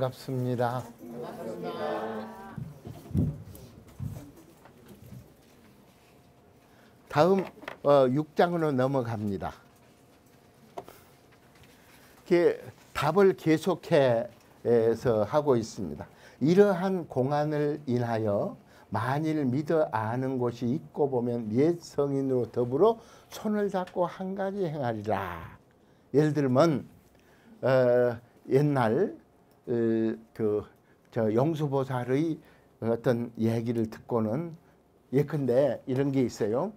반갑습니다. 다음 6장으로 넘어갑니다. 답을 계속해서 하고 있습니다. 이러한 공안을 인하여 만일 믿어 아는 곳이 있고 보면 옛 성인으로 더불어 손을 잡고 한 가지 행하리라. 예를 들면 옛날 저 영수보살의 어떤 얘기를 듣고는 예컨대 이런 게 있어요.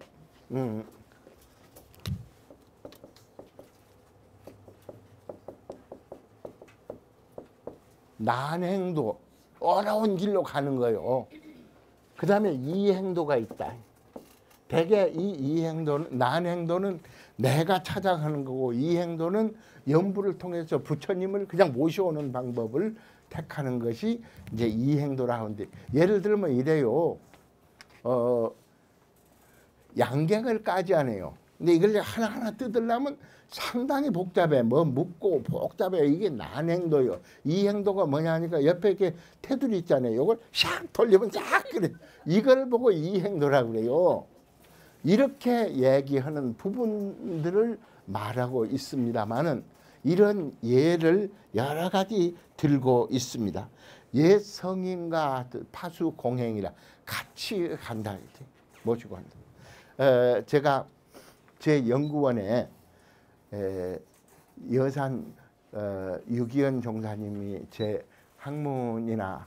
난행도 어려운 길로 가는 거예요. 그 다음에 이행도가 있다. 대개 이 이행도는, 난행도는 내가 찾아가는 거고, 이행도는 연부를 통해서 부처님을 그냥 모셔오는 방법을 택하는 것이 이제 이행도라 하는데, 예를 들면 이래요. 양갱을 까지 않아요. 근데 이걸 하나하나 뜯으려면 상당히 복잡해. 뭐 묻고 복잡해. 이게 난행도요. 이행도가 뭐냐 하니까 옆에 이렇게 테두리 있잖아요. 이걸 샥 돌리면 쫙 그래. 이걸 보고 이행도라고 그래요. 이렇게 얘기하는 부분들을 말하고 있습니다만은 이런 예를 여러 가지 들고 있습니다. 옛 성인과 파수 공행이라 같이 간다. 이렇게 모시고 간다. 제가 제 연구원에 여산 유기현 종사님이 제 학문이나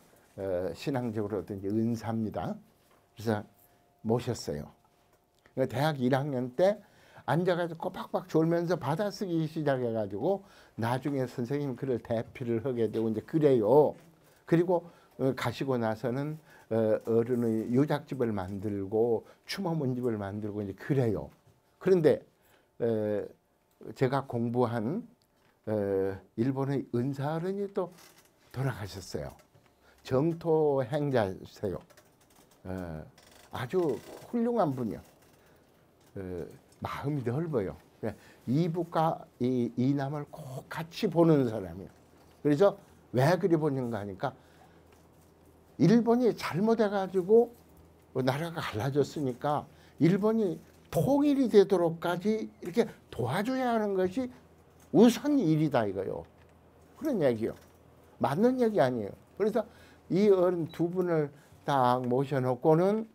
신앙적으로든지 은사입니다. 그래서 모셨어요. 대학 1학년 때 앉아가지고 꼬박박 졸면서 받아쓰기 시작해가지고 나중에 선생님 글을 대필을 하게 되고 이제 그래요. 그리고 가시고 나서는 어른의 유작집을 만들고 추모문집을 만들고 이제 그래요. 그런데 제가 공부한 일본의 은사어른이 또 돌아가셨어요. 정토 행자세요. 아주 훌륭한 분이요. 마음이 넓어요. 이북과 이 남을 꼭 같이 보는 사람이에요. 그래서 왜 그리 보는가 하니까 일본이 잘못해가지고 나라가 갈라졌으니까 일본이 통일이 되도록까지 이렇게 도와줘야 하는 것이 우선 일이다 이거요. 그런 얘기요. 맞는 얘기 아니에요. 그래서 이 어른 두 분을 딱 모셔놓고는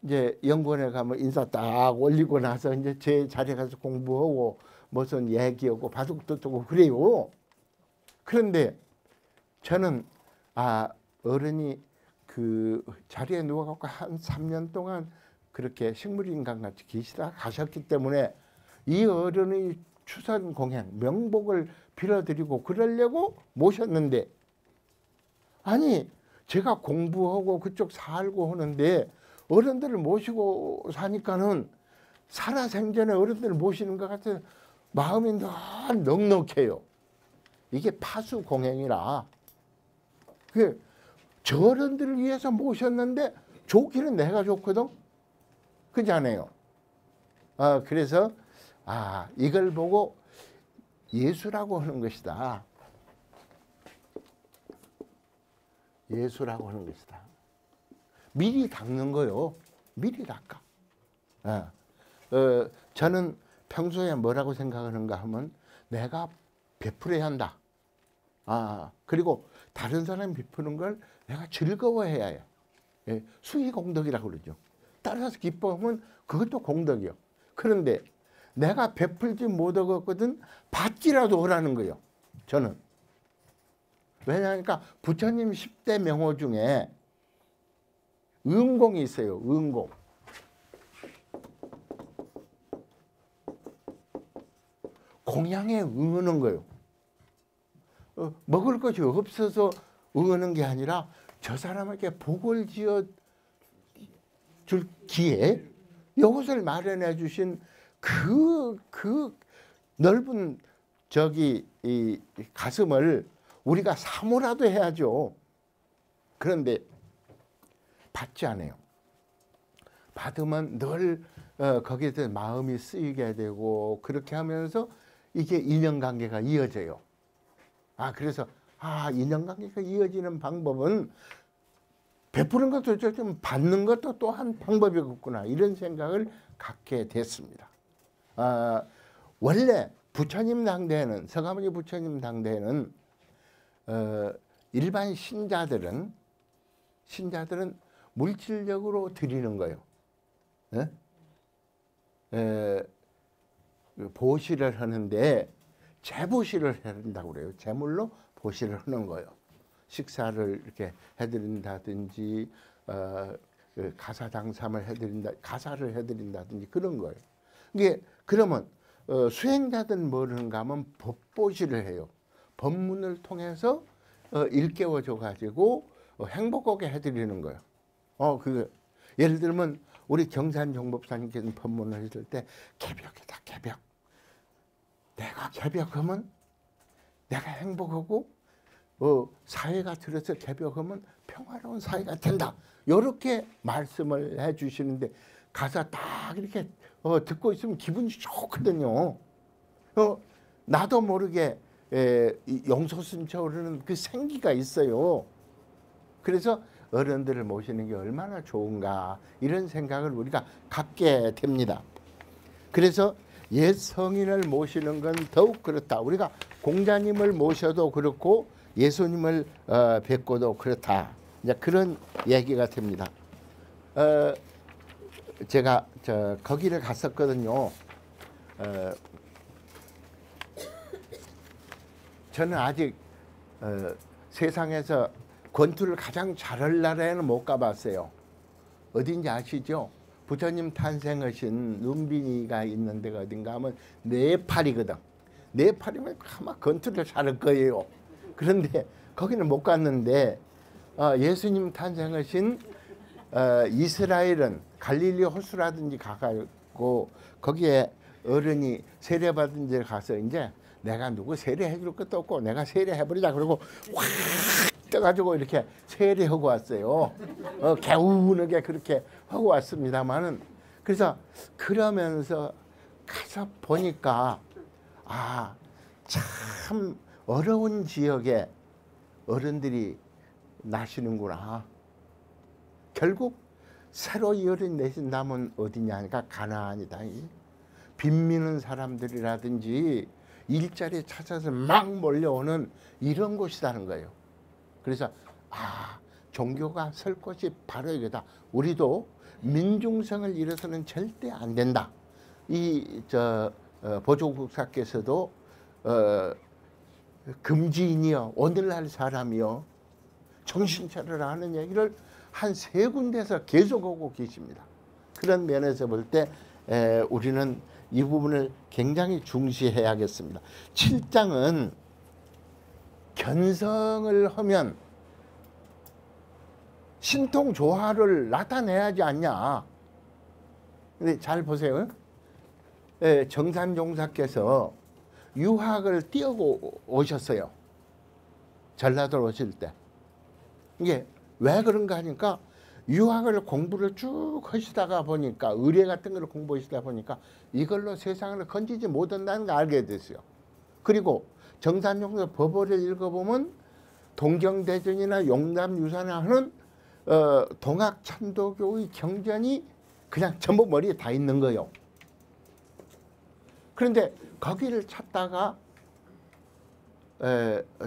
이제 연구원에 가면 인사 딱 올리고 나서 이제 제 자리에 가서 공부하고 무슨 얘기하고 바둑도 두고 그래요. 그런데 저는 어른이 그 자리에 누워갖고 한 3년 동안 그렇게 식물인간같이 계시다 가셨기 때문에 이 어른의 추선 공행 명복을 빌어드리고 그러려고 모셨는데, 아니 제가 공부하고 그쪽 살고 하는데 어른들을 모시고 사니까는 살아생전에 어른들을 모시는 것 같아서 마음이 늘 넉넉해요. 이게 파수공행이라. 저 어른들을 위해서 모셨는데 좋기는 내가 좋거든. 그렇지 않아요? 그래서 이걸 보고 예수라고 하는 것이다. 예수라고 하는 것이다. 미리 닦는 거요. 미리 닦아. 저는 평소에 뭐라고 생각하는가 하면 내가 베풀어야 한다. 그리고 다른 사람이 베푸는 걸 내가 즐거워해야 해요. 수의공덕이라고 그러죠. 따라서 기뻐하면 그것도 공덕이요. 그런데 내가 베풀지 못하거든 받기라도 하라는 거예요. 저는. 왜냐하니까 부처님 10대 명호 중에 응공이 있어요. 응공. 공양에 응하는 거예요. 먹을 것이 없어서 응하는 게 아니라 저 사람에게 복을 지어 줄 기회, 이것을 마련해 주신 그 넓은 이 가슴을 우리가 사모라도 해야죠. 그런데 받지 않아요. 받으면 늘 거기에 대해 마음이 쓰이게 되고 그렇게 하면서 이게 인연관계가 이어져요. 그래서 아, 인연관계가 이어지는 방법은 베푸는 것도 좀 받는 것도 또한 방법이겠구나, 이런 생각을 갖게 됐습니다. 원래 부처님 당대에는, 서가모니 부처님 당대에는 일반 신자들은 물질적으로 드리는 거예요. 보시를 하는데 재보시를 해야 된다고 그래요. 재물로 보시를 하는 거예요. 식사를 이렇게 해드린다든지 가사장삼을 해드린다, 가사를 해드린다든지 그런 거예요. 이게 그러면 수행자들은 뭘 하는가 하면 법보시를 해요. 법문을 통해서 일깨워줘 가지고 행복하게 해드리는 거예요. 예를 들면 우리 경산종법사님께서 법문을 했을 때 개벽이다, 개벽. 내가 개벽하면 내가 행복하고 사회가 들어서 개벽하면 평화로운 사회가 된다, 이렇게 말씀을 해 주시는데 가사 딱 이렇게 듣고 있으면 기분이 좋거든요. 나도 모르게 용솟음쳐오르는 그 생기가 있어요. 그래서 어른들을 모시는 게 얼마나 좋은가, 이런 생각을 우리가 갖게 됩니다. 그래서 옛 성인을 모시는 건 더욱 그렇다. 우리가 공자님을 모셔도 그렇고 예수님을 뵙고도 그렇다. 이제 그런 얘기가 됩니다. 제가 거기를 갔었거든요. 저는 아직 세상에서 권투를 가장 잘할 나라에는 못 가봤어요. 어딘지 아시죠? 부처님 탄생하신 눈빈이가 있는 데가 어딘가 하면 네팔이거든. 네팔이면 아마 권투를 잘할 거예요. 그런데 거기는 못 갔는데 예수님 탄생하신 이스라엘은 갈릴리 호수라든지 가가지고 거기에 어른이 세례받은 데 가서 이제 내가 누구 세례해 줄 것도 없고 내가 세례해버리자 그러고 확 떠가지고 이렇게 세례하고 왔어요. 개운하게 그렇게 하고 왔습니다만은, 그래서 그러면서 가서 보니까 참 어려운 지역에 어른들이 나시는구나. 결국 새로 열이 내신다면 어디냐 하니까 가나안이다. 빚미는 사람들이라든지 일자리 찾아서 막 몰려오는 이런 곳이라는 거예요. 그래서 종교가 설 곳이 바로 이거다. 우리도 민중성을 잃어서는 절대 안 된다. 보조국사께서도 금지인이여 오늘날 사람이여 정신 차려라 하는 얘기를 한 3군데서 계속하고 계십니다. 그런 면에서 볼 때 우리는 이 부분을 굉장히 중시해야겠습니다. 7장은 견성을 하면 신통조화를 나타내야지 않냐. 근데 잘 보세요. 정산종사께서 유학을 뛰어고 오셨어요. 전라도로 오실 때. 이게 왜 그런가 하니까 유학을 공부를 쭉 하시다가 보니까 의뢰 같은 걸 공부하시다 보니까 이걸로 세상을 건지지 못한다는 걸 알게 됐어요. 그리고 정산종사 법어를 읽어보면 동경대전이나 용담유산이나 하는 동학천도교의 경전이 그냥 전부 머리에 다 있는 거예요. 그런데 거기를 찾다가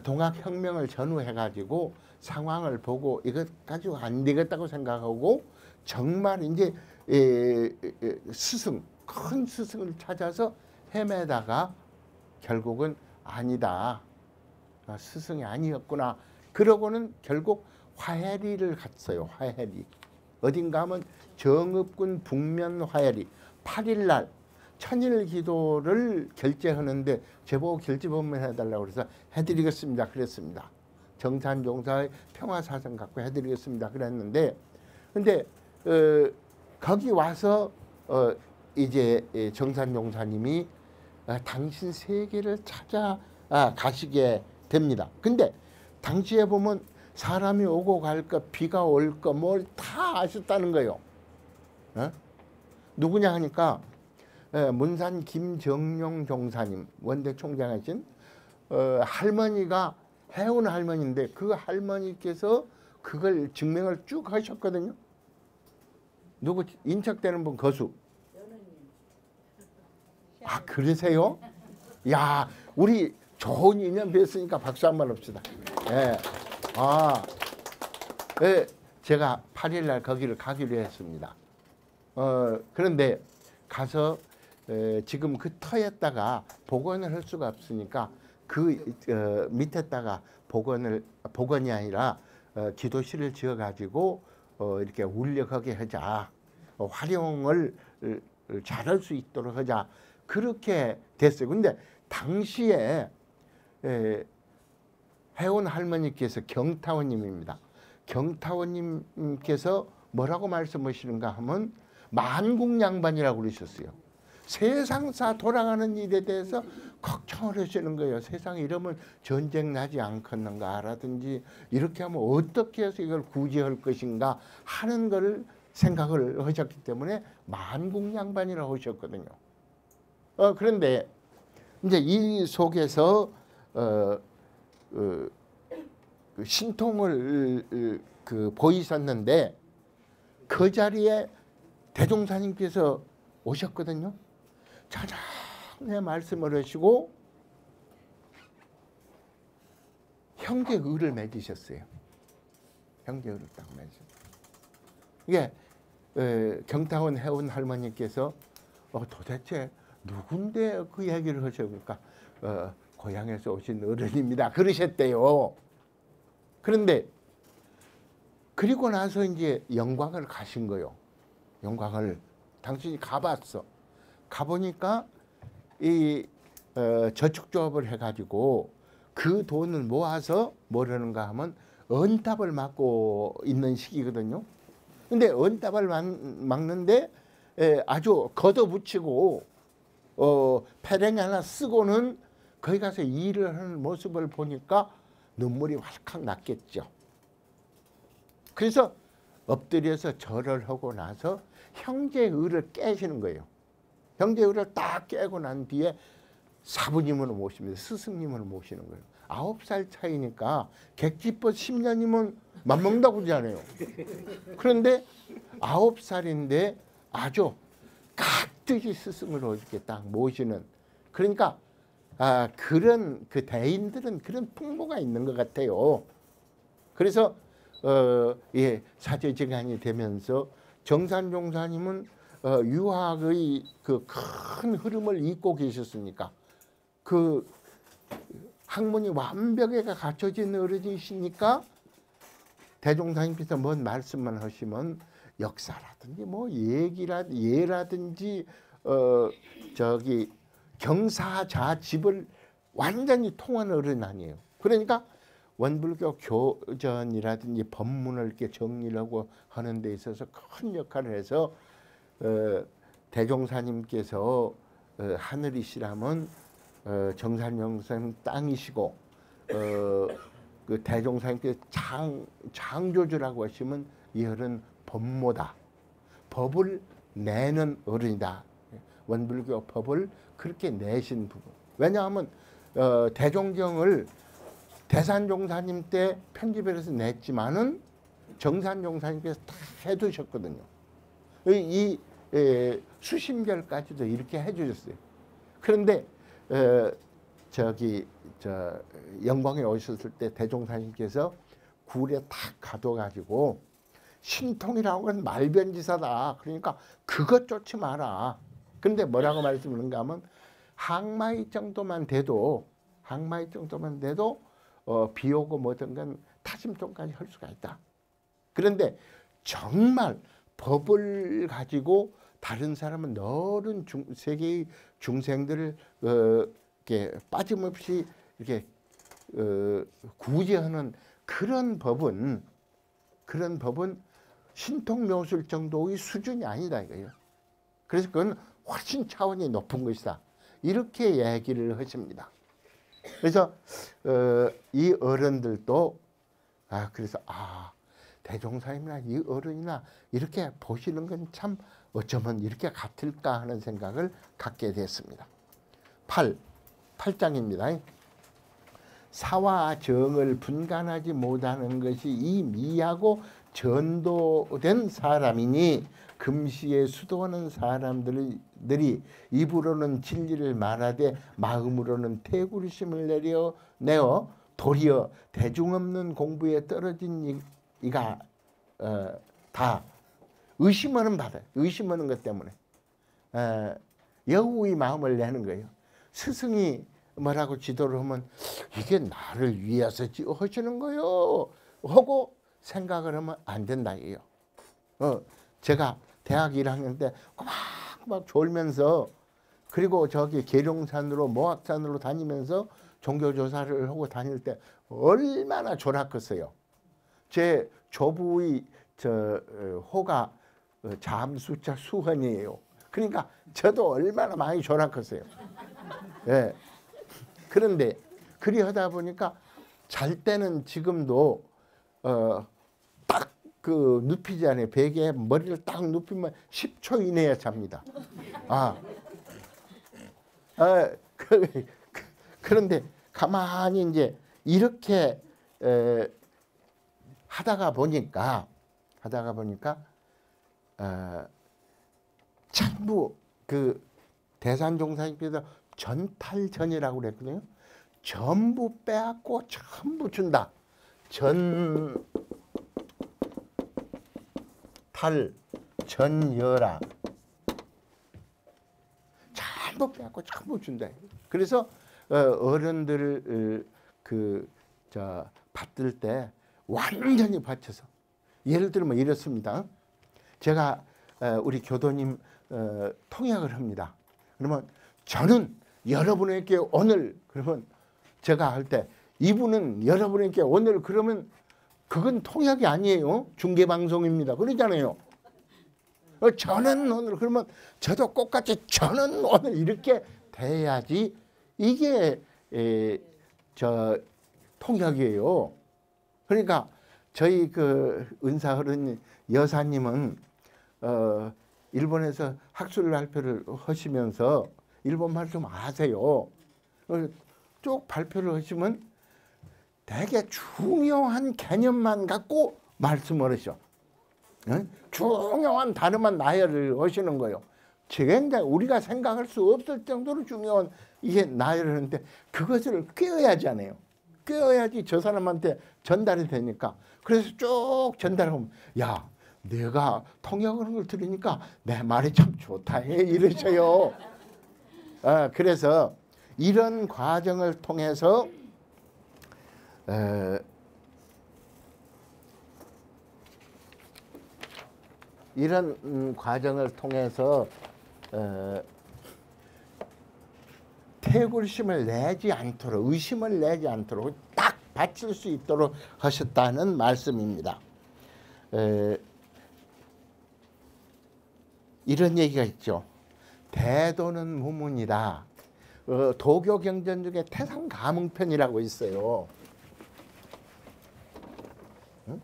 동학혁명을 전후해가지고 상황을 보고 이것 가지고 안 되겠다고 생각하고 정말 이제 큰 스승을 찾아서 헤매다가 결국은 아니다. 스승이 아니었구나. 그러고는 결국 화해리를 갔어요. 화해리. 어딘가 하면 정읍군 북면 화해리. 8일날 천일 기도를 결제하는데 제보고 결제본만 해달라고 그래서 해드리겠습니다. 그랬습니다. 정산종사의 평화사상 갖고 해드리겠습니다. 그랬는데 근데 거기 와서 이제 정산종사님이 당신 세계를 찾아 가시게 됩니다. 근데 당시에 보면 사람이 오고 갈 것, 비가 올 것, 뭘 다 아셨다는 거예요. 누구냐 하니까 문산 김정용 종사님, 원대 총장이신 할머니가 해온 할머니인데 그 할머니께서 그걸 증명을 쭉 하셨거든요. 누구 인척되는 분 거수. 아 그러세요? 야 우리 좋은 인연 뵀으니까 박수 한번 합시다. 예. 아, 예, 제가 8일 날 거기를 가기로 했습니다. 그런데 가서 지금 그 터에다가 복원을 할 수가 없으니까 그 밑에다가 복원이 아니라 기도실을 지어 가지고 이렇게 울력하게 하자. 활용을 잘할 수 있도록 하자. 그렇게 됐어요. 근데 당시에 해온 할머니께서 경타원님입니다. 경타원님께서 뭐라고 말씀하시는가 하면 만국양반이라고 그러셨어요. 세상사 돌아가는 일에 대해서 걱정을 하시는 거예요. 세상에 이러면 전쟁 나지 않겠는가 라든지 이렇게 하면 어떻게 해서 이걸 구제할 것인가 하는 걸 생각을 하셨기 때문에 만국양반이라고 하셨거든요. 그런데 이제 이 속에서 신통을 보이셨는데 그 자리에 대종사님께서 오셨거든요. 자장의 말씀을 하시고 형제의를 맺으셨어요. 형제의를 딱 맺으셨어요. 이게 경타원 해온 할머니께서 도대체 누군데 그 얘기를 하셔볼까? 고향에서 오신 어른입니다. 그러셨대요. 그런데 그리고 나서 이제 영광을 가신 거요. 영광을 당신이 가봤어. 가보니까 이 저축조합을 해가지고 그 돈을 모아서 뭐라는가 하면 언탑을 막고 있는 시기거든요. 근데 언탑을 막는데 아주 걷어붙이고 패랭이 하나 쓰고는 거기 가서 일을 하는 모습을 보니까 눈물이 활칵 났겠죠. 그래서 엎드려서 절을 하고 나서 형제의를 깨시는 거예요. 형제의를 딱 깨고 난 뒤에 사부님을 모십니다. 스승님을 모시는 거예요. 9살 차이니까 객지법 10년이면 맞먹는다고 그러잖아요. 그런데 9살인데 아주 각듯이 스승으로 이렇게 딱 모시는, 그러니까 그런 그 대인들은 그런 풍모가 있는 것 같아요. 그래서 사제지간이 되면서 정산종사님은 유학의 그 큰 흐름을 잇고 계셨으니까 그 학문이 완벽하게 갖춰진 어른이시니까 대종사님께서 뭔 말씀만 하시면 역사라든지 뭐 예라든지 저기 경사자집을 완전히 통한 어른 아니에요. 그러니까 원불교 교전이라든지 법문을 이렇게 정리하고 하는 데 있어서 큰 역할을 해서 대종사님께서 하늘이시라면 정산영사님 땅이시고 그 대종사님께서 창조주라고 하시면 이 어른 법모다. 법을 내는 어른이다. 원불교 법을 그렇게 내신 부분. 왜냐하면 대종경을 대산종사님 때 편집을 해서 냈지만은 정산종사님께서 다 해두셨거든요. 이 수심결까지도 이렇게 해주셨어요. 그런데 영광에 오셨을 때 대종사님께서 굴에 탁 가둬가지고 신통이라고 하는 말변지사다. 그러니까 그것 쫓지 마라. 그런데 뭐라고 말씀하는가 하면 항마이 정도만 돼도 비 오고 뭐든 건 타심통까지 할 수가 있다. 그런데 정말 법을 가지고 다른 사람은 너른 세계의 중생들을 이렇게 빠짐없이 이렇게 구제하는 그런 법은 신통묘술 정도의 수준이 아니다 이거예요. 그래서 그건 훨씬 차원이 높은 것이다. 이렇게 얘기를 하십니다. 그래서 이 어른들도 그래서 대종사님이나 이 어른이나 이렇게 보시는 건 참 어쩌면 이렇게 같을까 하는 생각을 갖게 됐습니다. 8장입니다. 사와 정을 분간하지 못하는 것이 이 미하고 전도된 사람이니 금시에 수도하는 사람들이 입으로는 진리를 말하되 마음으로는 태구리심을 내어 도리어 대중 없는 공부에 떨어진 이가 다 의심하는 받아요. 의심하는 것 때문에 여우의 마음을 내는 거예요. 스승이 뭐라고 지도를 하면 이게 나를 위해서 하시는 거요 하고 생각을 하면 안 된다 이요. 제가 대학 1학년 때 꼬박꼬박 졸면서 그리고 저기 계룡산으로 모악산으로 다니면서 종교조사를 하고 다닐 때 얼마나 졸았겠어요. 제 조부의 호가 잠수자 수헌이에요. 그러니까 저도 얼마나 많이 졸았겠어요. 예. 그런데 그리 하다 보니까 잘 때는 지금도 딱 그 눕히잖아요. 베개에 머리를 딱 눕히면 10초 이내에 잡니다. 그런데 가만히 이제 이렇게 하다가 보니까 전부 그 대산종사님께서 전탈전이라고 그랬거든요. 전부 빼앗고 전부 준다. 전여라. 전부 빼앗고 전부 준다. 그래서 어른들을 받들 때 완전히 바쳐서 예를 들면 이렇습니다. 제가 우리 교도님 통역을 합니다. 그러면 저는 여러분에게 오늘 그러면 제가 할 때 이분은 여러분에게 오늘 그러면 그건 통역이 아니에요. 중계방송입니다. 그러잖아요. 저는 오늘 그러면 저도 똑같이 저는 오늘 이렇게 돼야지 이게 통역이에요. 그러니까 저희 그 은사어른 여사님은 일본에서 학술 발표를 하시면서 일본말 좀 아세요. 쭉 발표를 하시면 되게 중요한 개념만 갖고 말씀을 하셔. 중요한 단어만 나열을 하시는 거예요. 굉장히 우리가 생각할 수 없을 정도로 중요한 이게 나열을 하는데 그것을 꿰어야지 않아요. 꿰어야지 저 사람한테 전달이 되니까. 그래서 쭉 전달하면 야 내가 통역하는 걸 들으니까 내 말이 참 좋다 이러셔요. 그래서 이런 과정을 통해서 태굴심을 내지 않도록 의심을 내지 않도록 딱 바칠 수 있도록 하셨다는 말씀입니다. 이런 얘기가 있죠. 대도는 무문이다. 도교 경전 중에 태상가문편이라고 있어요. 응?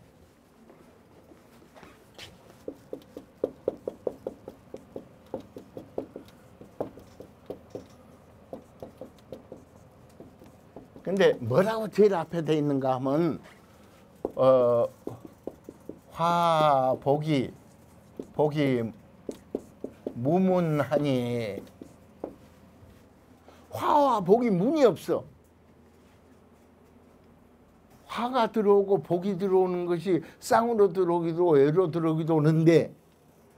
근데 뭐라고 제일 앞에 돼 있는가 하면 복이 무문하니 화와 복이 문이 없어. 화가 들어오고 복이 들어오는 것이 쌍으로 들어오기도 애로 들어오기도 하는데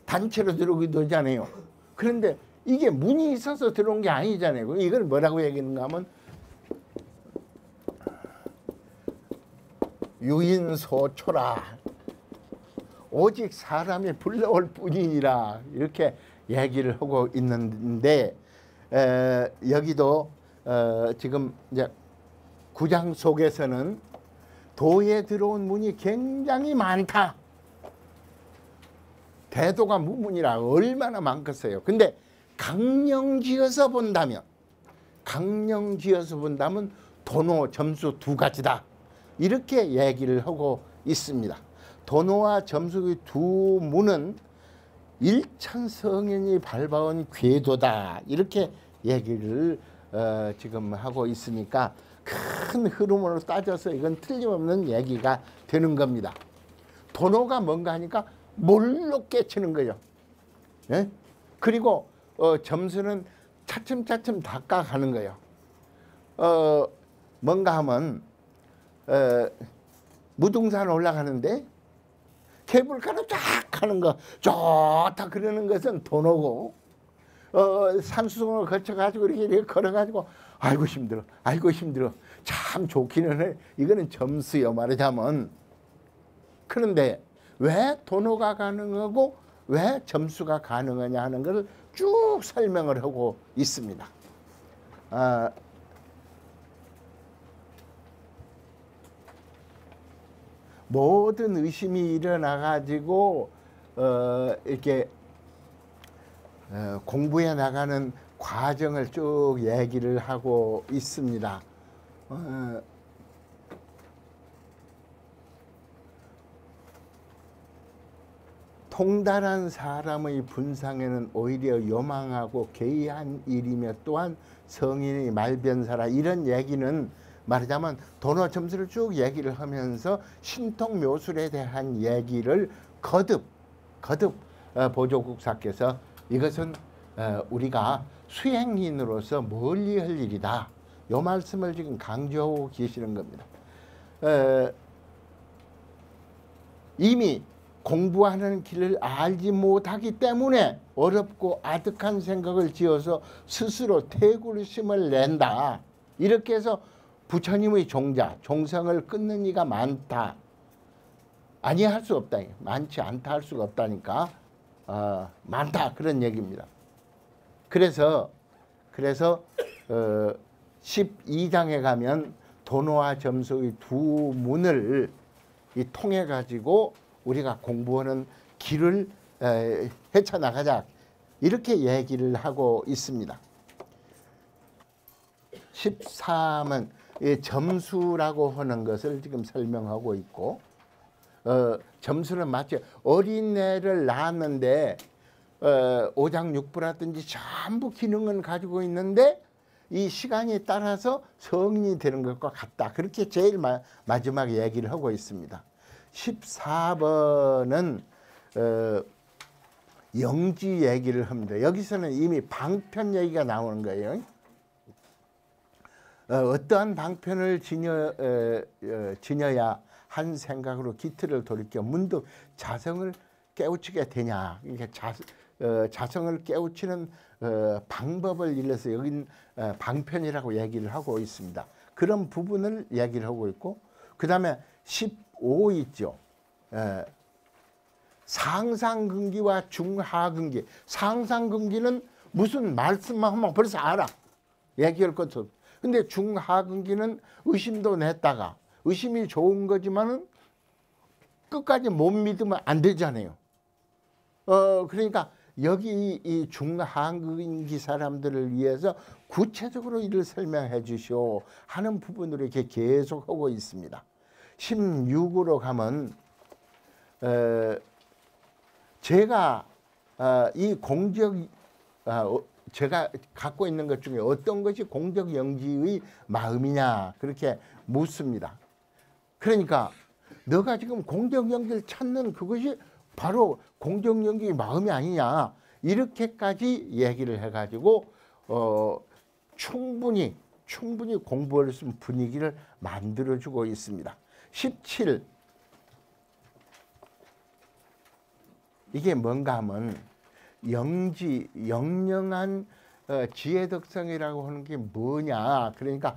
단체로 들어오기도 하잖아요. 그런데 이게 문이 있어서 들어온 게 아니잖아요. 이걸 뭐라고 얘기하는가 하면 유인소초라. 오직 사람이 불러올 뿐이니라. 이렇게 얘기를 하고 있는데 여기도 지금 이제 9장 속에서는 도에 들어온 문이 굉장히 많다. 대도가 무문이라 얼마나 많겠어요. 근데 강령지어서 본다면 도노 점수 두 가지다. 이렇게 얘기를 하고 있습니다. 도노와 점수의 두 문은 일천성인이 밟아온 궤도다. 이렇게 얘기를 지금 하고 있으니까 큰 흐름으로 따져서 이건 틀림없는 얘기가 되는 겁니다. 도노가 뭔가 하니까 몰로 깨치는 거예요. 예? 그리고 점수는 차츰차츰 닦아가는 거예요. 뭔가 하면 무등산 올라가는데 케이블카로 쫙 하는 거 좋다 그러는 것은 도노고, 산수성을 거쳐가지고 이렇게 걸어가지고 아이고 힘들어, 아이고 힘들어, 참 좋기는 해. 이거는 점수요, 말하자면. 그런데 왜 도노가 가능하고 왜 점수가 가능하냐 하는 것을 쭉 설명을 하고 있습니다. 모든 의심이 일어나 가지고 이렇게 공부해 나가는 과정을 쭉 얘기를 하고 있습니다. 통달한 사람의 분상에는 오히려 요망하고 개의한 일이며 또한 성인의 말변사라, 이런 얘기는 말하자면 도노 점수를 쭉 얘기를 하면서 신통 묘술에 대한 얘기를 거듭 보조국사께서 이것은 우리가 수행인으로서 멀리 할 일이다, 이 말씀을 지금 강조하고 계시는 겁니다. 이미 공부하는 길을 알지 못하기 때문에 어렵고 아득한 생각을 지어서 스스로 태굴심을 낸다. 이렇게 해서 부처님의 종성을 끊는 이가 많다. 아니할 수 없다. 많지 않다 할 수가 없다니까. 많다, 그런 얘기입니다. 그래서 12장에 가면 도노와 점수의 두 문을 통해 가지고 우리가 공부하는 길을 헤쳐나가자, 이렇게 얘기를 하고 있습니다. 13은 점수라고 하는 것을 지금 설명하고 있고, 점수는 마치 어린애를 낳았는데 오장육부라든지 전부 기능은 가지고 있는데 이 시간이 따라서 성인이 되는 것과 같다, 그렇게 제일 마지막에 얘기를 하고 있습니다. 14번은 영지 얘기를 합니다. 여기서는 이미 방편 얘기가 나오는 거예요. 어떠한 방편을 지녀야 한 생각으로 기틀을 돌이켜 문득 자성을 깨우치게 되냐. 이렇게 자성을 깨우치는 방법을 일러서 여긴 방편이라고 얘기를 하고 있습니다. 그런 부분을 얘기를 하고 있고, 그 다음에 15 있죠. 상상근기와 중하근기. 상상근기는 무슨 말씀만 하면 벌써 알아. 얘기할 것도 없어. 근데 중하근기는 의심도 냈다가, 의심이 좋은 거지만은 끝까지 못 믿으면 안 되잖아요. 그러니까 여기 이 중하근기 사람들을 위해서 구체적으로 이를 설명해 주시오 하는 부분으로 이렇게 계속하고 있습니다. 16으로 가면 제가 이 제가 갖고 있는 것 중에 어떤 것이 공적영지의 마음이냐, 그렇게 묻습니다. 그러니까 너가 지금 공적영지를 찾는 그것이 바로 공적영지의 마음이 아니냐, 이렇게까지 얘기를 해가지고 충분히 공부할 수 있는 분위기를 만들어주고 있습니다. 17, 이게 뭔가 하면 영영한 지혜덕성이라고 하는 게 뭐냐, 그러니까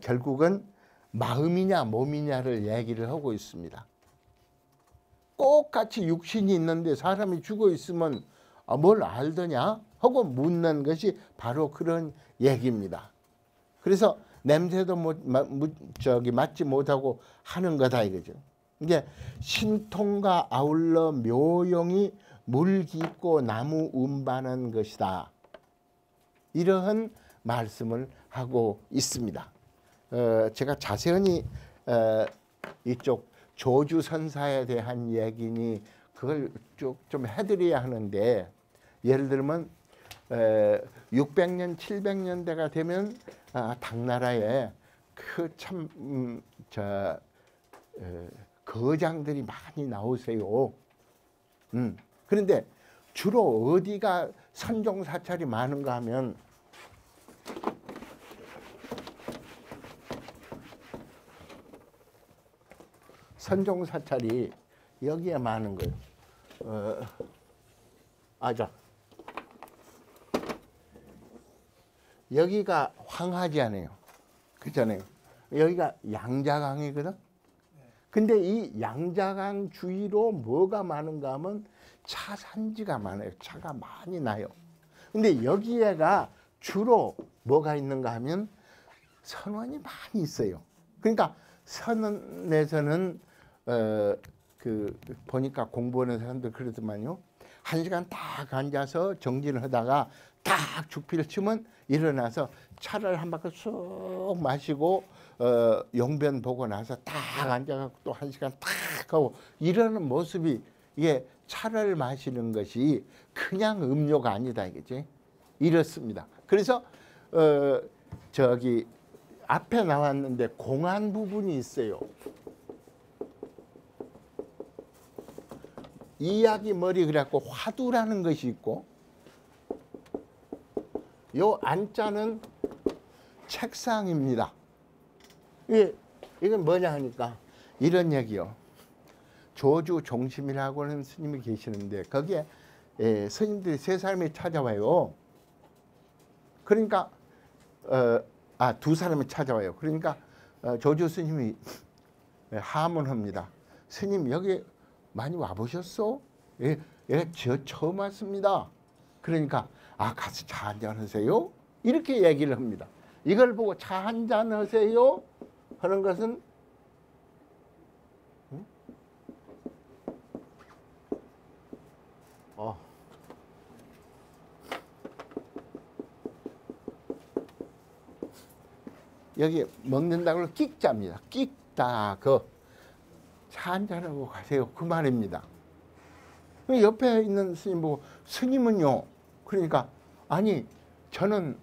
결국은 마음이냐 몸이냐를 얘기를 하고 있습니다. 꼭 같이 육신이 있는데 사람이 죽어 있으면 뭘 알더냐 하고 묻는 것이 바로 그런 얘기입니다. 그래서 냄새도 맡지 못하고 하는 거다 이거죠. 이게 신통과 아울러 묘용이 물 깊고 나무 운반한 것이다, 이러한 말씀을 하고 있습니다. 제가 자세히 이쪽 조주선사에 대한 얘기니 그걸 쭉 좀 해드려야 하는데, 예를 들면 600년 700년대가 되면 당나라에 그 참 거장들이 많이 나오세요. 그런데 주로 어디가 선종사찰이 많은가 하면 선종사찰이 여기에 많은 거예요. 자 여기가 황하지않아요. 그렇잖아요. 여기가 양자강이거든. 근데 이 양자강 주위로 뭐가 많은가 하면 차 산지가 많아요. 차가 많이 나요. 근데 여기에가 주로 뭐가 있는가 하면 선원이 많이 있어요. 그러니까 선원에서는 보니까 공부하는 사람들 그러더만요. 1시간 딱 앉아서 정진을 하다가 딱 죽피를 치면 일어나서 차를 한 바퀴 쑥 마시고 용변 보고 나서 딱 앉아갖고 또 1시간 딱 하고 이러는 모습이 이게 차를 마시는 것이 그냥 음료가 아니다 이거지. 이렇습니다. 그래서 저기 앞에 나왔는데 공안 부분이 있어요. 이야기 머리 그래갖고 화두라는 것이 있고 요 안자는 책상입니다. 이건 뭐냐 하니까 이런 얘기요. 조주 종심이라고 하는 스님이 계시는데 거기에 스님들이 3사람이 찾아와요. 그러니까 2사람이 찾아와요. 그러니까 조주 스님이 하문합니다. 스님 여기 많이 와보셨어? 예, 저 처음 왔습니다. 그러니까 가서 차 한잔 하세요? 이렇게 얘기를 합니다. 이걸 보고 차 한잔 하세요? 하는 것은 여기 먹는다고 끽자입니다. 끽다 차 한잔하고 가세요. 그 말입니다. 옆에 있는 스님 보고 스님은요? 그러니까 아니 저는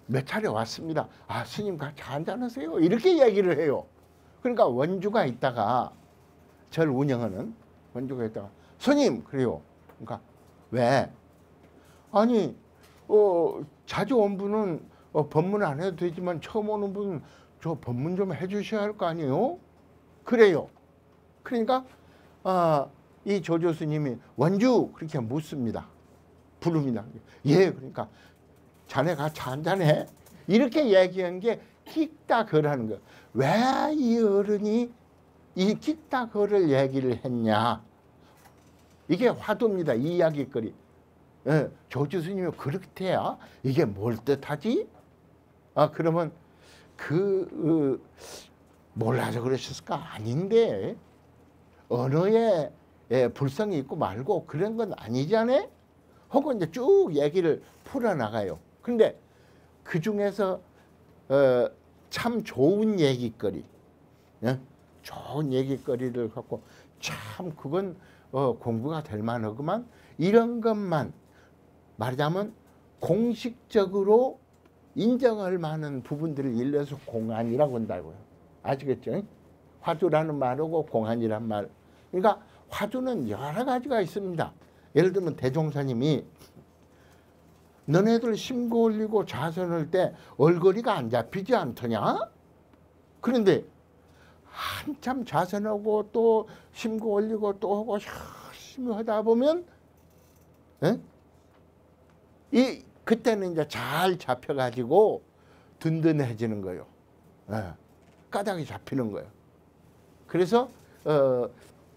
몇 차례 왔습니다. 스님 같이 한잔 하세요. 이렇게 얘기를 해요. 그러니까 원주가 있다가 절 운영하는 원주가 있다가 스님 그래요. 그러니까 왜? 아니 자주 온 분은 법문 안 해도 되지만 처음 오는 분은 저 법문 좀 해주셔야 할 거 아니에요? 그래요. 그러니까 이 조조 스님이 원주 그렇게 묻습니다. 부릅니다. 예, 그러니까 자네가 차 한잔해. 이렇게 얘기한 게 끽다거라는 거예요. 왜 이 어른이 이 끽다거를 얘기를 했냐. 이게 화두입니다. 이 이야기거리. 조주 스님이 그렇대야 이게 뭘 뜻하지? 그러면 몰라서 그러셨을까? 아닌데 언어에 불성이 있고 말고 그런 건 아니잖아요. 혹은 이제 쭉 얘기를 풀어나가요. 근데 그 중에서 참 좋은 얘기거리, 좋은 얘기거리를 갖고 참 그건 공부가 될 만하구만. 이런 것만 말하자면 공식적으로 인정할 만한 부분들을 일러서 공안이라고 한다고요. 아시겠죠? 화두라는 말하고 공안이란 말. 그러니까 화두는 여러 가지가 있습니다. 예를 들면 대종사님이 너네들 심고 올리고 자선할 때 얼거리가 안 잡히지 않더냐? 그런데 한참 자선하고 또 심고 올리고 또 하고 열심히 하다 보면 그때는 이제 잘 잡혀가지고 든든해지는 거예요. 까닭이 잡히는 거예요. 그래서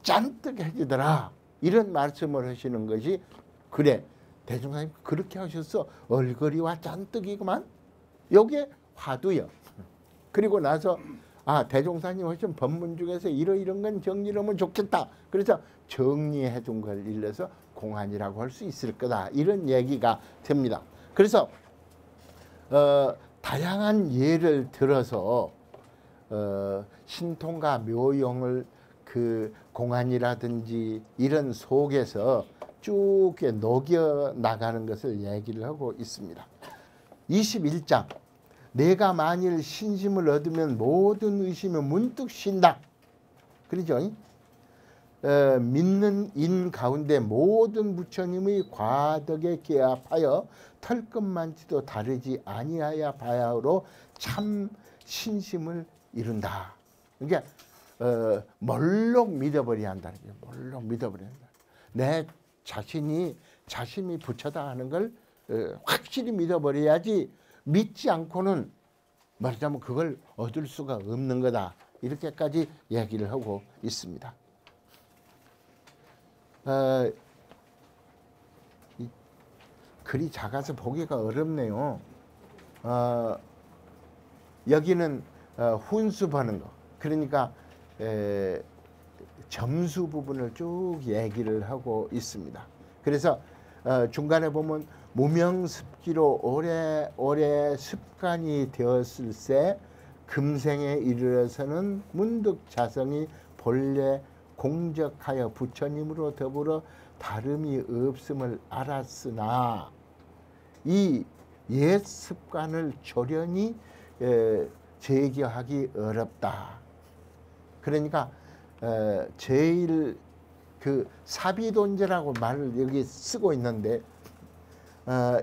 잔뜩 해지더라 이런 말씀을 하시는 것이 그래 대종사님 그렇게 하셨어. 얼거리와 잔뜩이구만. 요게 화두요. 그리고 나서 대종사님 하신 법문 중에서 이런 건 정리하면 좋겠다. 그래서 정리해 준 걸 일러서 공안이라고 할 수 있을 거다. 이런 얘기가 됩니다. 그래서 다양한 예를 들어서 신통과 묘용을 그 공안이라든지 이런 속에서 쭉 녹여 나가는 것을 얘기를 하고 있습니다. 21장 내가 만일 신심을 얻으면 모든 의심은 문득 쉰다. 그러죠? 믿는 인 가운데 모든 부처님의 과덕에 개합하여 털끝만치도 다르지 아니하여 바야흐로 참 신심을 이룬다. 그러니까 몰록 믿어버려야 한다는 거예요. 몰록 믿어버려야 한다. 내 자신이 부처다 하는 걸 확실히 믿어버려야지, 믿지 않고는 말하자면 그걸 얻을 수가 없는 거다. 이렇게까지 얘기를 하고 있습니다. 글이 작아서 보기가 어렵네요. 여기는 훈습하는 거, 그러니까 점수 부분을 쭉 얘기를 하고 있습니다. 그래서 중간에 보면 무명습기로 오래 습관이 되었을 새 금생에 이르러서는 문득 자성이 본래 공적하여 부처님으로 더불어 다름이 없음을 알았으나 이 옛 습관을 조련히 제거하기 어렵다. 그러니까 제일 그 사비돈제라고 말을 여기 쓰고 있는데,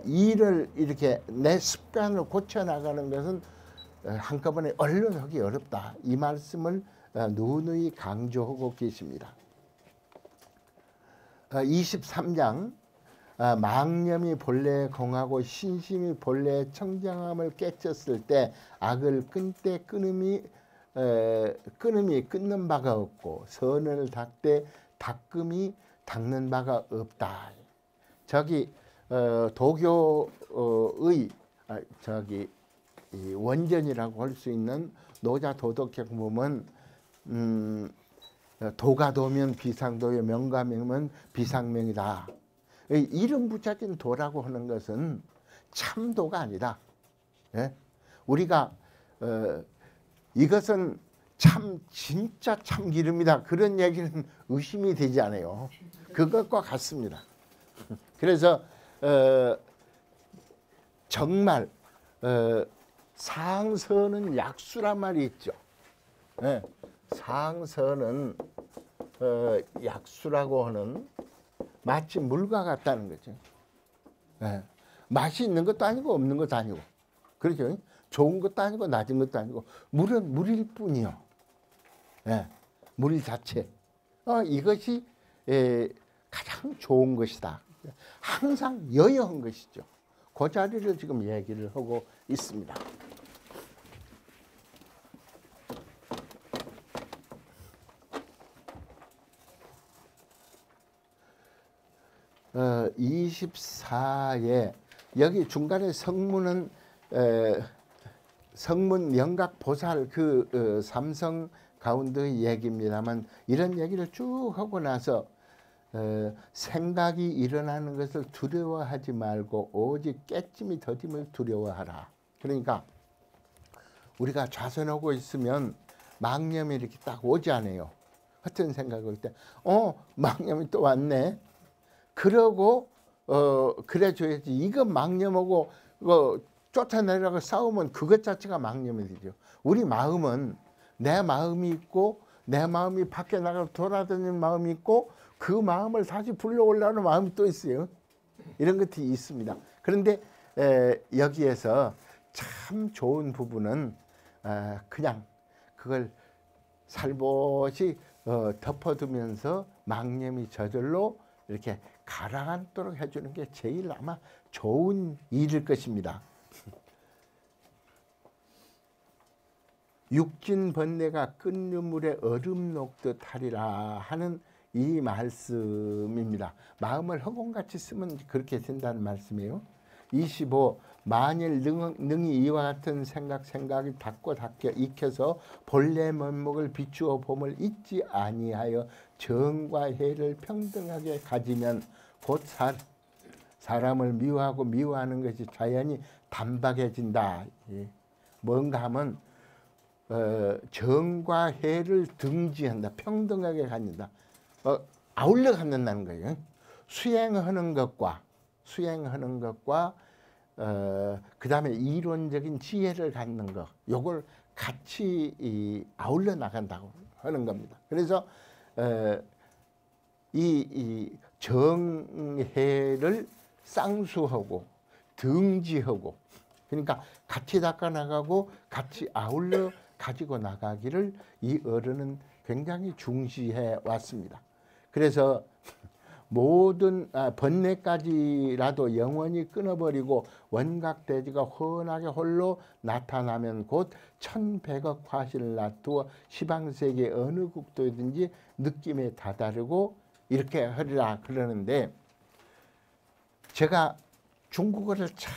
일을 이렇게 내 습관을 고쳐나가는 것은 한꺼번에 얼른 하기 어렵다. 이 말씀을 누누이 강조하고 계십니다. 23장 망념이 본래 공하고 신심이 본래 청정함을 깨쳤을 때 악을 끊되 끊음이 끊는 바가 없고 선을 닦되 닦음이 닦는 바가 없다. 저기 도교의 이 원전이라고 할 수 있는 노자도덕경 보면 도가 도면 비상도요, 명가 명은 비상명이다. 이름 붙여진 도라고 하는 것은 참도가 아니다. 예? 우리가 이것은 진짜 참기름이다, 그런 얘기는 의심이 되지 않아요. 그것과 같습니다. 그래서 정말 상서는 약수란 말이 있죠. 예, 상서는 약수라고 하는 마치 물과 같다는 거죠. 예, 맛이 있는 것도 아니고 없는 것도 아니고, 그렇죠. 좋은 것도 아니고 낮은 것도 아니고 물은 물일 뿐이요. 예, 물 자체. 이것이 가장 좋은 것이다. 항상 여여한 것이죠. 그 자리를 지금 얘기를 하고 있습니다. 24에 여기 중간에 성문은 성문 영각 보살 삼성 가운데의 얘기입니다만, 이런 얘기를 쭉 하고 나서 생각이 일어나는 것을 두려워하지 말고 오직 깨짐이 더딤을 두려워하라. 그러니까 우리가 좌선하고 있으면 망념이 이렇게 딱 오지 않아요. 어떤 생각을 때 망념이 또 왔네. 그러고 그래줘야지. 이거 망념하고 쫓아내려고 싸우면 그것 자체가 망념이 되죠. 우리 마음은 내 마음이 있고 내 마음이 밖에 나가서 돌아다니는 마음이 있고 그 마음을 다시 불러올라는 마음이 또 있어요. 이런 것들이 있습니다. 그런데 여기에서 참 좋은 부분은 그냥 그걸 살포시 덮어두면서 망념이 저절로 이렇게 가라앉도록 해주는 게 제일 아마 좋은 일일 것입니다. 육진 번뇌가 끓는 얼음 녹듯 하리라 하는 이 말씀입니다. 마음을 허공같이 쓰면 그렇게 된다는 말씀이에요. 25. 만일 능히 이와 같은 생각이 닦고 익혀서 본래 면목을 비추어 봄을 잊지 아니하여 정과 해를 평등하게 가지면 곧 사람을 미워하고 미워하는 것이 자연히 단박해진다. 뭔가 하면 정과 해를 등지한다. 평등하게 갖는다. 아울러 갖는다는 거예요. 수행하는 것과 그다음에 이론적인 지혜를 갖는 거, 요걸 같이 아울러 나간다고 하는 겁니다. 그래서 이 정해를 쌍수하고 등지하고, 그러니까 같이 닦아 나가고 같이 아울러 가지고 나가기를 이 어른은 굉장히 중시해 왔습니다. 그래서 모든 번뇌까지라도 영원히 끊어버리고 원각대지가 훤하게 홀로 나타나면 곧 천백억 화신을 놔두어 시방세계 어느 국도든지 느낌에 다다르고 이렇게 하리라 그러는데, 제가 중국어를 잘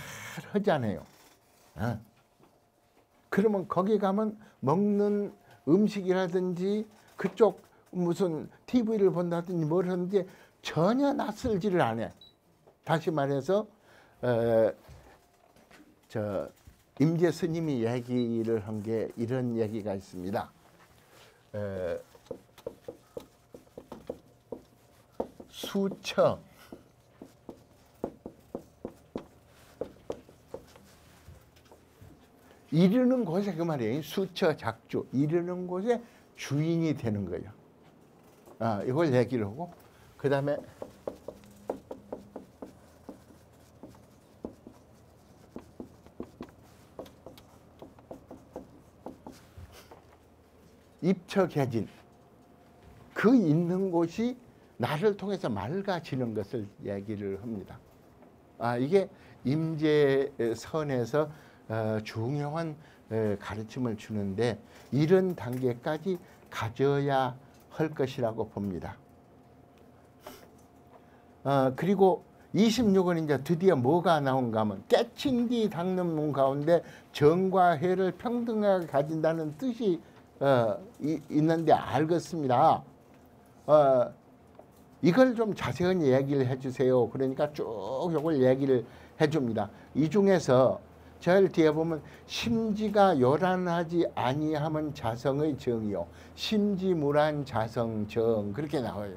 하잖아요. 그러면 거기 가면 먹는 음식이라든지 그쪽 무슨 TV를 본다든지 뭘 하는지 전혀 낯설지를 않아요. 다시 말해서 임재 스님이 얘기를 한 게 이런 얘기가 있습니다. 수처 이르는 곳에, 그 말이에요. 수처 작주, 이르는 곳에 주인이 되는 거예요. 이걸 얘기를 하고, 그 다음에 입처개진, 그 있는 곳이 나를 통해서 맑아지는 것을 얘기를 합니다. 이게 임재선에서 중요한 가르침을 주는데, 이런 단계까지 가져야 할 것이라고 봅니다. 그리고 26은 이제 드디어 뭐가 나온가 하면, 깨친 뒤 닦는 문 가운데 정과 해를 평등하게 가진다는 뜻이 있는데 알겠습니다. 이걸 좀 자세히 얘기를 해주세요. 그러니까 쭉 이걸 얘기를 해줍니다. 이 중에서 제일 뒤에 보면 심지가 요란하지 아니함은 자성의 정이요 심지무란 자성정, 그렇게 나와요.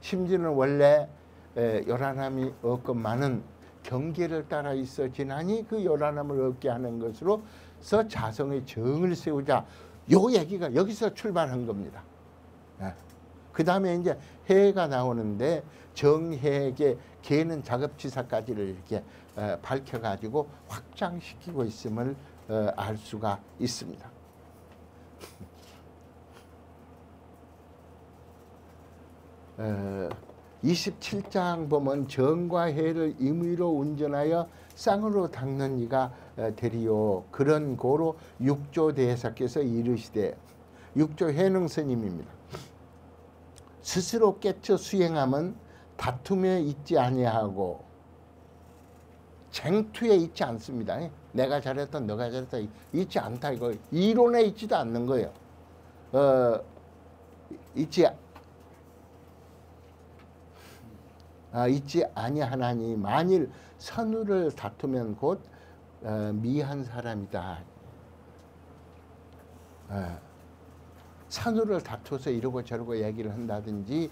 심지는 원래 요란함이 없건만은 경계를 따라 있어지나니 그 요란함을 없게 하는 것으로서 자성의 정을 세우자. 요 얘기가 여기서 출발한 겁니다. 그 다음에 이제 해가 나오는데, 정해의 개는 작업지사까지를 이렇게 밝혀가지고 확장시키고 있음을 알 수가 있습니다. 27장 보면 정과 해를 임의로 운전하여 쌍으로 닦는 이가 되리요. 그런 고로 육조 대사께서 이르시되, 육조 해능 스님입니다. 스스로 깨쳐 수행하면 다툼에 있지 아니하고 쟁투에 있지 않습니다. 내가 잘했다 너가 잘했다 있지 않다. 이거 이론에 있지도 않는 거예요. 있지 아니하나니 만일 선우를 다투면 곧 미한 사람이다. 산후를 다투어서 이러고 저러고 얘기를 한다든지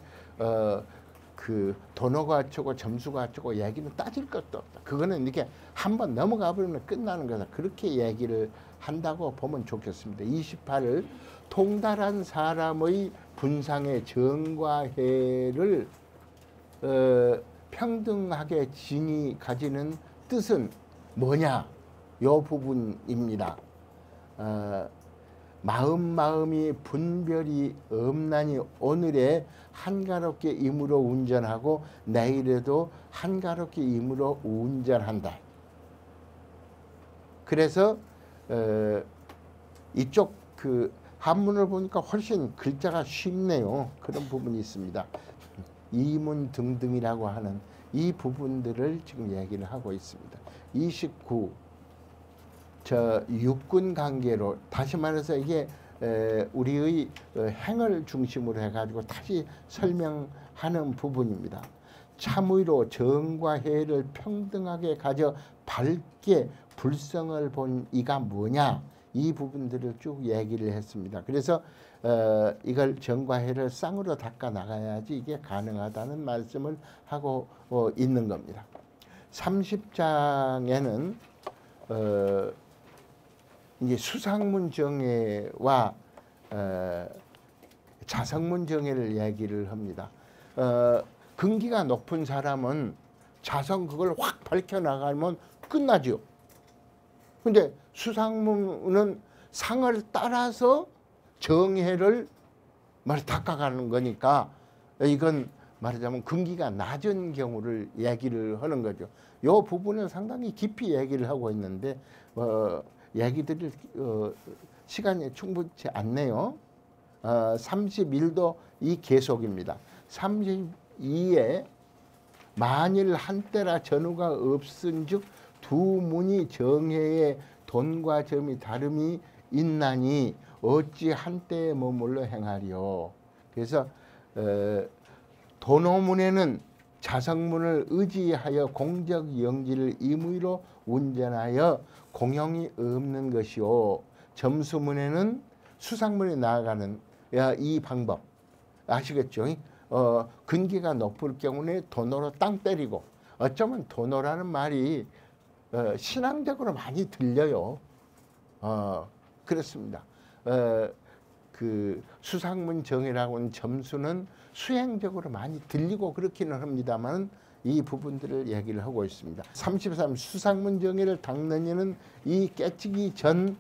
그 도노가 어쩌고 점수가 어쩌고 얘기는 따질 것도 없다. 그거는 이렇게 한번 넘어가 버리면 끝나는 거다. 그렇게 얘기를 한다고 보면 좋겠습니다. 28을 통달한 사람의 분상의 정과 해를 평등하게 가지는 뜻은 뭐냐? 요 부분입니다. 마음이 분별이 없나니 오늘에 한가롭게 임으로 운전하고 내일에도 한가롭게 임으로 운전한다. 그래서 이쪽 그 한문을 보니까 훨씬 글자가 쉽네요. 그런 부분이 있습니다. 이문 등등이라고 하는 이 부분들을 지금 얘기를 하고 있습니다. 29. 육군 관계로, 다시 말해서 이게 우리의 행을 중심으로 해가지고 다시 설명하는 부분입니다. 참의로 정과 해를 평등하게 가져 밝게 불성을 본 이가 뭐냐, 이 부분들을 쭉 얘기를 했습니다. 그래서 이걸 정과 해를 쌍으로 닦아 나가야지 이게 가능하다는 말씀을 하고 있는 겁니다. 30장에는 이제 수상문 정예와 자성문 정예를 얘기를 합니다. 근기가 높은 사람은 자성 그걸 확 밝혀나가면 끝나죠. 근데 수상문은 상을 따라서 정예를 닦아가는 거니까 이건 말하자면 근기가 낮은 경우를 얘기를 하는 거죠. 이 부분은 상당히 깊이 얘기를 하고 있는데 얘기 드릴 시간이 충분치 않네요. 31도 이 계속입니다. 32에 만일 한때라 전후가 없은즉 두 문이 정예의 돈과 점이 다름이 있나니 어찌 한때에 머물러 행하리요. 그래서 도노문에는 자성문을 의지하여 공적 영지를 임의로 운전하여 공형이 없는 것이요. 점수문에는 수상문에 나아가는 이 방법 아시겠죠? 근기가 높을 경우에 도노로 땅 때리고 어쩌면 도노라는 말이 신앙적으로 많이 들려요. 그렇습니다. 그 수상문 정이라고 하는 점수는 수행적으로 많이 들리고 그렇기는 합니다만 이 부분들을 얘기를 하고 있습니다. 33 수상문 정의를 닦는 이는 이 깨치기 전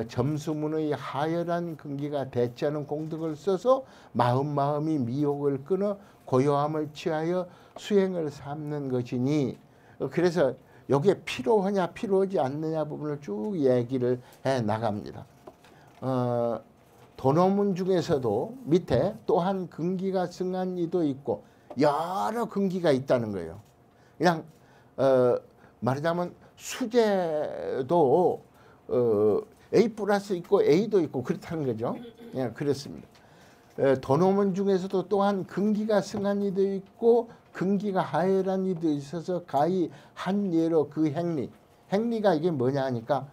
점수문의 하열한 근기가 대체하는 공덕을 써서 마음이 미혹을 끊어 고요함을 취하여 수행을 삼는 것이니 그래서 여기에 필요하냐 필요하지 않느냐 부분을 쭉 얘기를 해 나갑니다. 도노문 중에서도 밑에 또한 근기가 승한 이도 있고 여러 근기가 있다는 거예요. 그냥 말하자면 수제도 A 플러스 있고 A도 있고 그렇다는 거죠. 예, 그렇습니다. 도노문 중에서도 또한 근기가 승한 이도 있고 근기가 하열한 이도 있어서 가히 한 예로 그 행리가 이게 뭐냐 하니까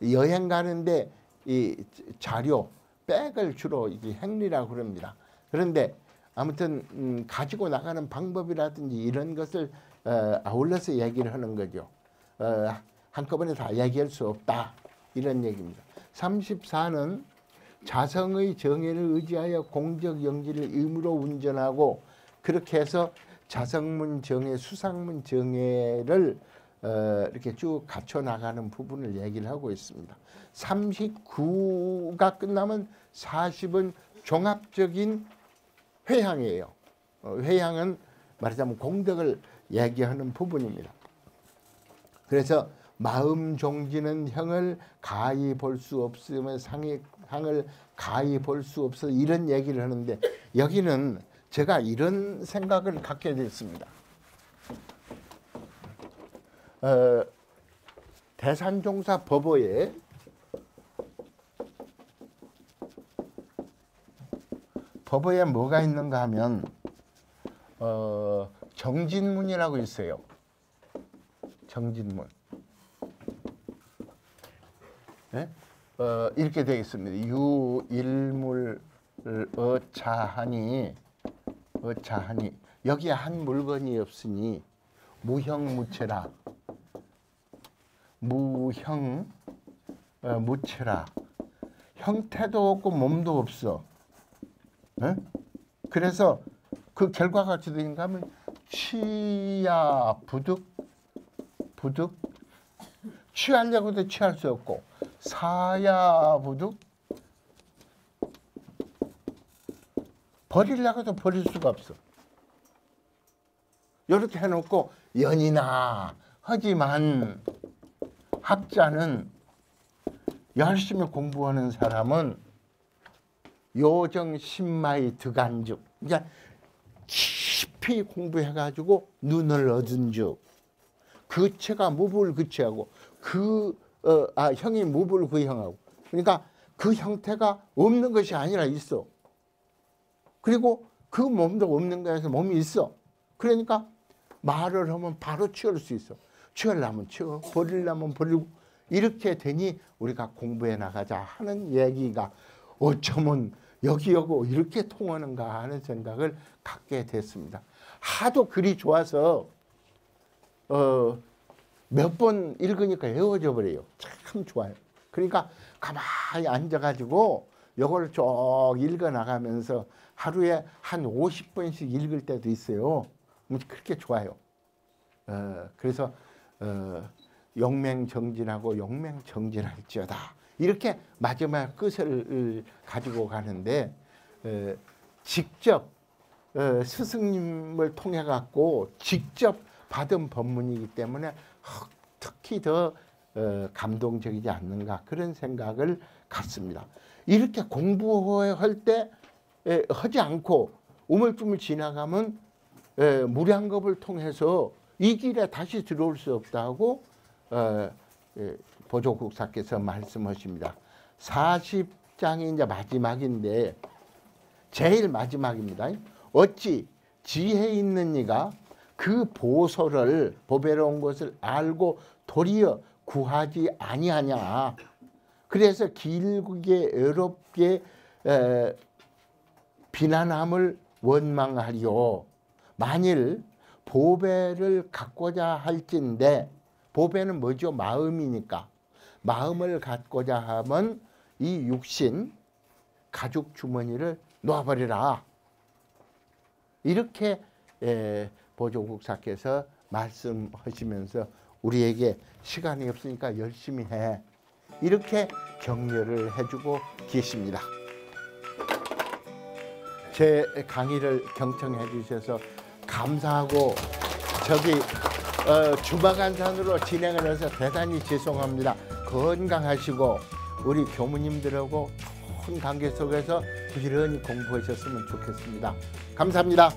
여행 가는데 이 자료 백을 주로 이게 행리라고 그럽니다. 그런데 아무튼 가지고 나가는 방법이라든지 이런 것을 아울러서 얘기를 하는 거죠. 한꺼번에 다 얘기할 수 없다 이런 얘기입니다. 34는 자성의 정예를 의지하여 공적 영지를 의무로 운전하고 그렇게 해서 자성문 정예, 수상문 정예를 이렇게 쭉 갖춰 나가는 부분을 얘기를 하고 있습니다. 39가 끝나면 40은 종합적인 회향이에요. 회향은 말하자면 공덕을 얘기하는 부분입니다. 그래서 마음 종지는 형을 가히 볼 수 없으며 상을 가히 볼 수 없어 이런 얘기를 하는데 여기는 제가 이런 생각을 갖게 됐습니다. 대산종사 법어에 뭐가 있는가 하면 정진문이라고 있어요. 정진문. 네? 이렇게 되어 있습니다. 유일물 어차하니 여기에 한 물건이 없으니 무형무체라. 무체라. 형태도 없고 몸도 없어. 네? 그래서 그 결과가 어떻게 되는가 하면 취야 부득 취하려고도 취할 수 없고 사야 부득 버리려고도 버릴 수가 없어. 이렇게 해놓고 연이나 하지만 학자는 열심히 공부하는 사람은 요정 신마의 득안즉 그러니까 깊이 공부해가지고 눈을 얻은즉 그체가 무불 그체하고 형이 무불 그 형하고 그러니까 그 형태가 없는 것이 아니라 있어. 그리고 그 몸도 없는 거에서 몸이 있어. 그러니까 말을 하면 바로 취할 수 있어. 취하려면 취어, 버리려면 버리고 이렇게 되니 우리가 공부해 나가자 하는 얘기가 어쩌면 여기하고 이렇게 통하는가 하는 생각을 갖게 됐습니다. 하도 글이 좋아서 몇 번 읽으니까 외워져 버려요. 참 좋아요. 그러니까 가만히 앉아가지고 요걸 쭉 읽어 나가면서 하루에 한 50번씩 읽을 때도 있어요. 그렇게 좋아요. 그래서 용맹정진하고 용맹정진할지어다. 이렇게 마지막 끝을 가지고 가는데 직접 스승님을 통해 갖고 직접 받은 법문이기 때문에 특히 더 감동적이지 않는가 그런 생각을 갖습니다. 이렇게 공부할 때 하지 않고 우물쭈물 지나가면 무량겁을 통해서 이 길에 다시 들어올 수 없다고 보조국사께서 말씀하십니다. 40장이 이제 마지막인데 제일 마지막입니다. 어찌 지혜 있는 이가 그 보소를 보배로운 것을 알고 도리어 구하지 아니하냐. 그래서 길게 어렵게 비난함을 원망하리요. 만일 보배를 갖고자 할진대, 보배는 뭐죠? 마음이니까. 마음을 갖고자 하면 이 육신 가죽 주머니를 놓아버리라. 이렇게 보조국사께서 말씀하시면서 우리에게 시간이 없으니까 열심히 해. 이렇게 격려를 해주고 계십니다. 제 강의를 경청해 주셔서 감사하고 주마간산으로 진행을 해서 대단히 죄송합니다. 건강하시고 우리 교무님들하고 좋은 관계 속에서 부지런히 공부하셨으면 좋겠습니다. 감사합니다.